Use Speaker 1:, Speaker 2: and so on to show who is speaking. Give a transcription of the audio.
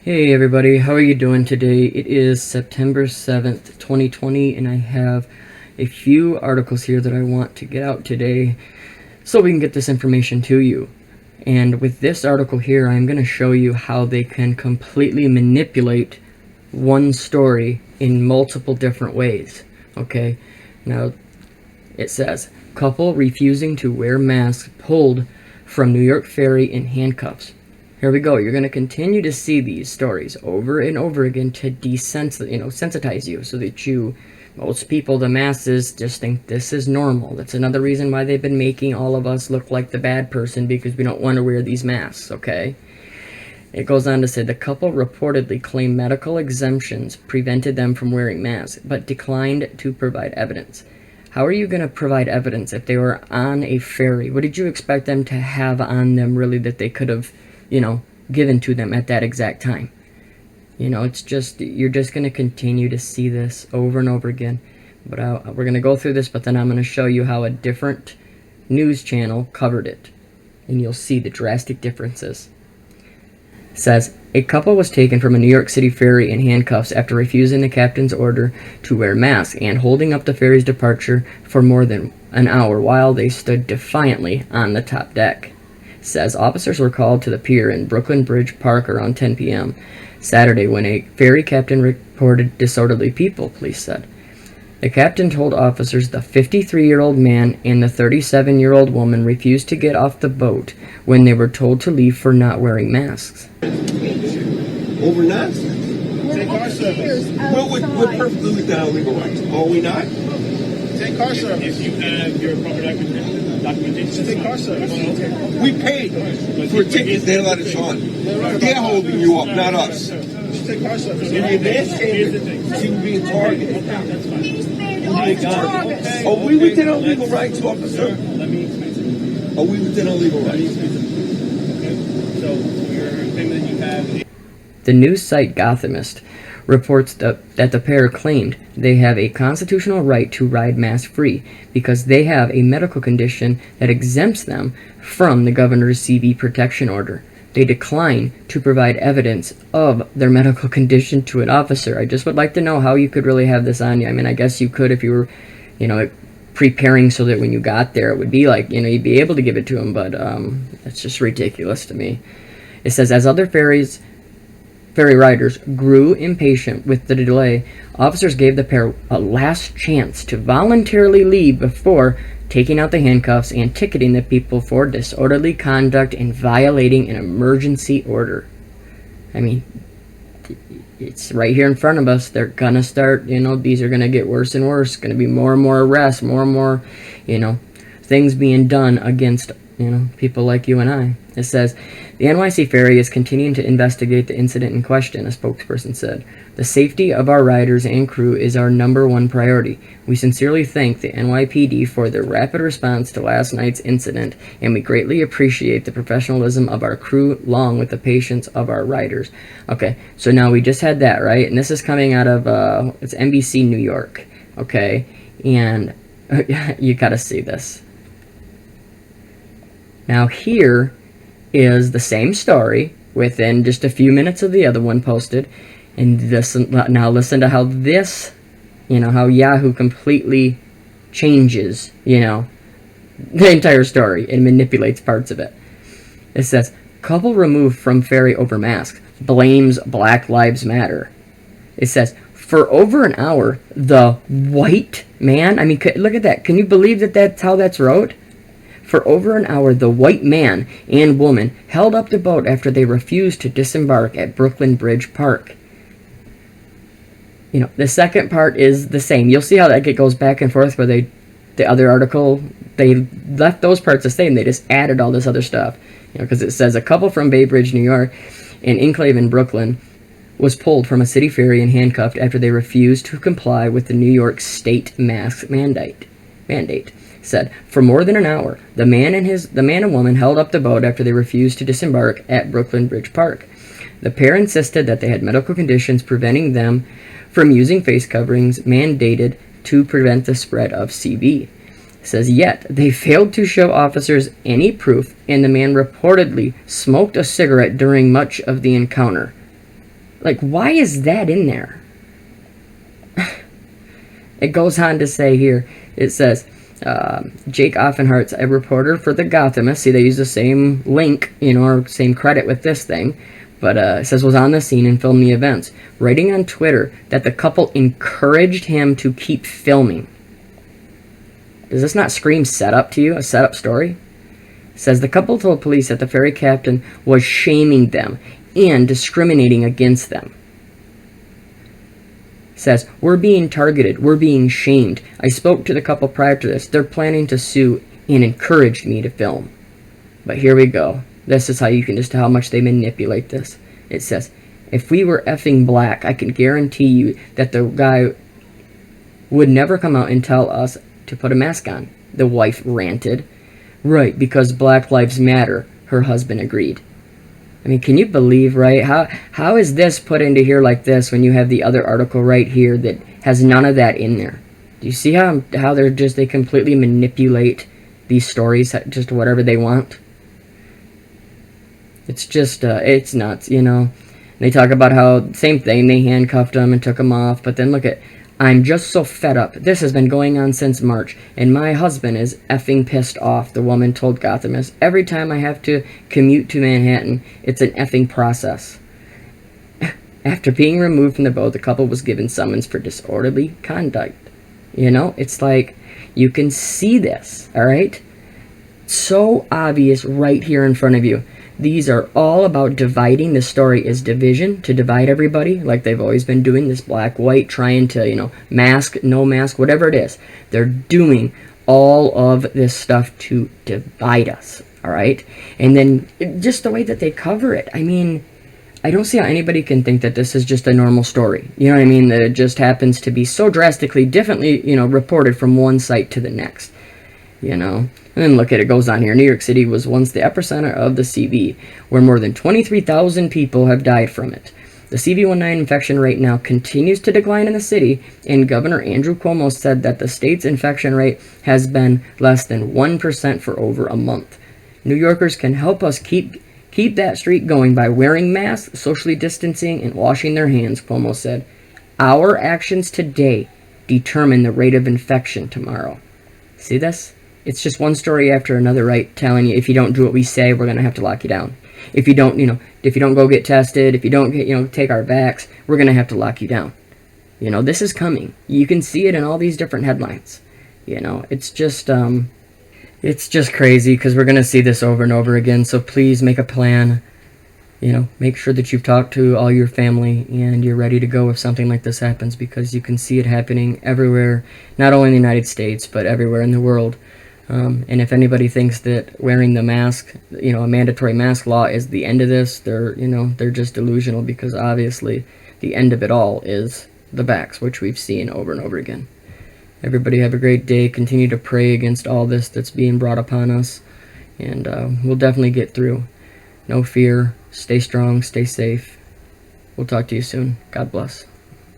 Speaker 1: Hey everybody, how are you doing today? It is September 7th, 2020, and I have a few articles here that I want to get out today so we can get this information to you. And with this article here, I'm going to show you how they can completely manipulate one story in multiple different ways. Okay, now it says, couple refusing to wear masks pulled from New York ferry in handcuffs. Here we go. You're going to continue to see these stories over and over again to sensitize you so that most people, the masses, just think this is normal. That's another reason why they've been making all of us look like the bad person, because we don't want to wear these masks, okay? It goes on to say the couple reportedly claimed medical exemptions prevented them from wearing masks, but declined to provide evidence. How are you going to provide evidence if they were on a ferry? What did you expect them to have on them, really, that they could have given to them at that exact time? It's just, you're just going to continue to see this over and over again. But we're going to go through this, but then I'm going to show you how a different news channel covered it. And you'll see the drastic differences. It says, a couple was taken from a New York City ferry in handcuffs after refusing the captain's order to wear masks and holding up the ferry's departure for more than an hour while they stood defiantly on the top deck. Says officers were called to the pier in Brooklyn Bridge Park around 10 p.m. Saturday when a ferry captain reported disorderly people, police said. The captain told officers the 53-year-old man and the 37-year-old woman refused to get off the boat when they were told to leave for not wearing masks.
Speaker 2: Overnight? Take car service. We're perfectly within our legal rights. Are we not? Take car service. If you have your proper documentation. Take car service. We paid for tickets. They're let us on. They're holding you up, not us. Take car service. In the advance statement, she was being targeted.
Speaker 3: He's being targeted.
Speaker 2: Are we within our legal rights, officer?
Speaker 3: Let me explain to you.
Speaker 2: Are we within our legal rights?
Speaker 3: Okay. So your thing that you have.
Speaker 1: The news site Gothamist reports that the pair claimed they have a constitutional right to ride mask-free because they have a medical condition that exempts them from the governor's CV protection order. They decline to provide evidence of their medical condition to an officer. I just would like to know how you could really have this on you. I mean, I guess you could if you were, preparing so that when you got there it would be like, you'd be able to give it to them, but that's just ridiculous to me. It says, as other ferry riders grew impatient with the delay, officers gave the pair a last chance to voluntarily leave before taking out the handcuffs and ticketing the people for disorderly conduct and violating an emergency order. I mean, it's right here in front of us. They're gonna start, these are gonna get worse and worse. Gonna be more and more arrests, more and more, things being done against people like you and I. It says, the NYC ferry is continuing to investigate the incident in question, a spokesperson said. The safety of our riders and crew is our #1 priority. We sincerely thank the NYPD for their rapid response to last night's incident, and we greatly appreciate the professionalism of our crew along with the patience of our riders. Okay, so now we just had that, right? And this is coming out of, it's NBC New York, okay? And you gotta see this. Now here is the same story within just a few minutes of the other one posted, and now listen to how this, how Yahoo completely changes, the entire story and manipulates parts of it. It says, couple removed from ferry over mask, blames Black Lives Matter. It says, for over an hour, the white man, I mean, look at that. Can you believe that that's how that's wrote? For over an hour, the white man and woman held up the boat after they refused to disembark at Brooklyn Bridge Park. The second part is the same. You'll see how that goes back and forth, where the other article, they left those parts the same. They just added all this other stuff. Because it says a couple from Bay Bridge, New York, and Enclave in Brooklyn was pulled from a city ferry and handcuffed after they refused to comply with the New York State mask mandate. Said, for more than an hour, the man and woman held up the boat after they refused to disembark at Brooklyn Bridge Park. The pair insisted that they had medical conditions preventing them from using face coverings mandated to prevent the spread of CV. Says, yet they failed to show officers any proof, and the man reportedly smoked a cigarette during much of the encounter. Like, why is that in there? It goes on to say here, it says, Jake Offenhart's a reporter for the Gothamist. See, they use the same link, you know, or same credit with this thing. But it says was on the scene and filmed the events, writing on Twitter that the couple encouraged him to keep filming. Does this not scream setup to you? A setup story? It says the couple told police that the ferry captain was shaming them and discriminating against them. It says, we're being targeted. We're being shamed. I spoke to the couple prior to this. They're planning to sue and encouraged me to film. But here we go. This is how you can just tell how much they manipulate this. It says, if we were effing black, I can guarantee you that the guy would never come out and tell us to put a mask on. The wife ranted. Right, because Black Lives Matter, her husband agreed. I mean, can you believe, right? How is this put into here like this when you have the other article right here that has none of that in there? Do you see how they completely manipulate these stories, just whatever they want? It's just, it's nuts, you know. They talk about how, same thing, they handcuffed him and took him off, but then look at, I'm just so fed up. This has been going on since March, and my husband is effing pissed off, the woman told Gothamist. Every time I have to commute to Manhattan, it's an effing process. After being removed from the boat, the couple was given summons for disorderly conduct. You know, it's like, you can see this, alright? So obvious right here in front of you. These are all about dividing. The story is division, to divide everybody, like they've always been doing, this black, white, trying to, you know, mask, no mask, whatever it is. They're doing all of this stuff to divide us, all right? And then just the way that they cover it. I mean, I don't see how anybody can think that this is just a normal story. You know what I mean? That it just happens to be so drastically differently, you know, reported from one site to the next. You know, and then look at it, goes on here. New York City was once the epicenter of the CV, where more than 23,000 people have died from it. The CV-19 infection rate now continues to decline in the city, and Governor Andrew Cuomo said that the state's infection rate has been less than 1% for over a month. New Yorkers can help us keep that streak going by wearing masks, socially distancing, and washing their hands, Cuomo said. Our actions today determine the rate of infection tomorrow. See this? It's just one story after another, right? Telling you, if you don't do what we say, we're going to have to lock you down. If you don't, you know, if you don't go get tested, if you don't get, you know, take our vax, we're going to have to lock you down. You know, this is coming. You can see it in all these different headlines. You know, it's just crazy, because we're going to see this over and over again. So please make a plan. You know, make sure that you've talked to all your family and you're ready to go if something like this happens, because you can see it happening everywhere, not only in the United States, but everywhere in the world. And if anybody thinks that wearing the mask, you know, a mandatory mask law is the end of this, they're just delusional, because obviously the end of it all is the vax, which we've seen over and over again. Everybody have a great day. Continue to pray against all this that's being brought upon us, and we'll definitely get through. No fear. Stay strong. Stay safe. We'll talk to you soon. God bless.